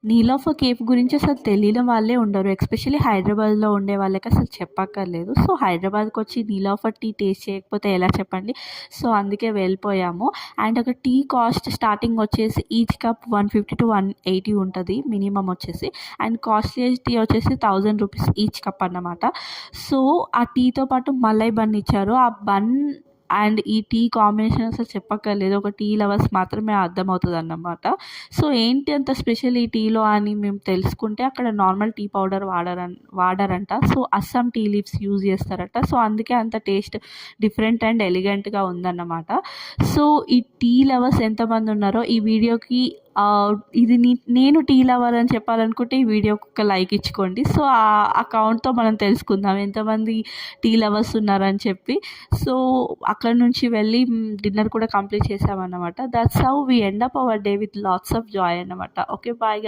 Niloufer cafe గురించి అసలు తెలియని వాళ్ళే ఉండరు. ఎస్పెషల్లీ హైదరాబాద్‌లో ఉండే వాళ్ళకి అసలు చెప్పక్కర్లేదు. సో, హైదరాబాద్‌కొచ్చి నీలోఫర్ టీ టేస్ట్ చేయకపోతే ఎలా చెప్పండి? సో, అందుకే వెళ్ళిపోయాము. అండ్ అక్కడ టీ కాస్ట్ స్టార్టింగ్ వచ్చేసి ఈచ్ కప్ 150-180 ఉంటది మినిమమ్ వచ్చేసి. అండ్ కాస్ట్‌లీయెస్ట్ టీ వచ్చేసి ₹1000 ఈచ్ కప్ అన్నమాట. సో, ఆ టీతో పాటు మలై బన్ ఇచ్చారు. ఆ బన్ అండ్ ఈ టీ కాంబినేషన్ అసలు చెప్పక్కర్లేదు. ఒక టీ లవర్స్ మాత్రమే అర్థమవుతదన్నమాట. సో, ఏంటి అంత స్పెషల్ ఈ టీలో అని మేము తెలుసుకుంటే అక్కడ నార్మల్ టీ పౌడర్ వాడరంట. So, Assam tea leaves use చేస్తారట. సో, అందుకే అంత టేస్ట్ డిఫరెంట్ అండ్ ఎలిగెంట్‌గా ఉందన్నమాట. సో, ఈ టీ లవర్స్ ఎంతమంది ఉన్నారో ఈ వీడియోకి ఇది నేను టీ లవర్ అని చెప్పాలనుకుంటే ఈ వీడియోకి ఒక లైక్ ఇచ్చుకోండి. సో, ఆ అకౌంట్‌తో మనం తెలుసుకుందాం ఎంతమంది టీ లవర్స్ ఉన్నారని చెప్పి. సో, అక్కడి నుంచి వెళ్ళి డిన్నర్ కూడా కంప్లీట్ చేసామన్నమాట. That's how we end up our day with lots of joy అన్నమాట. ఓకే. బాయ్.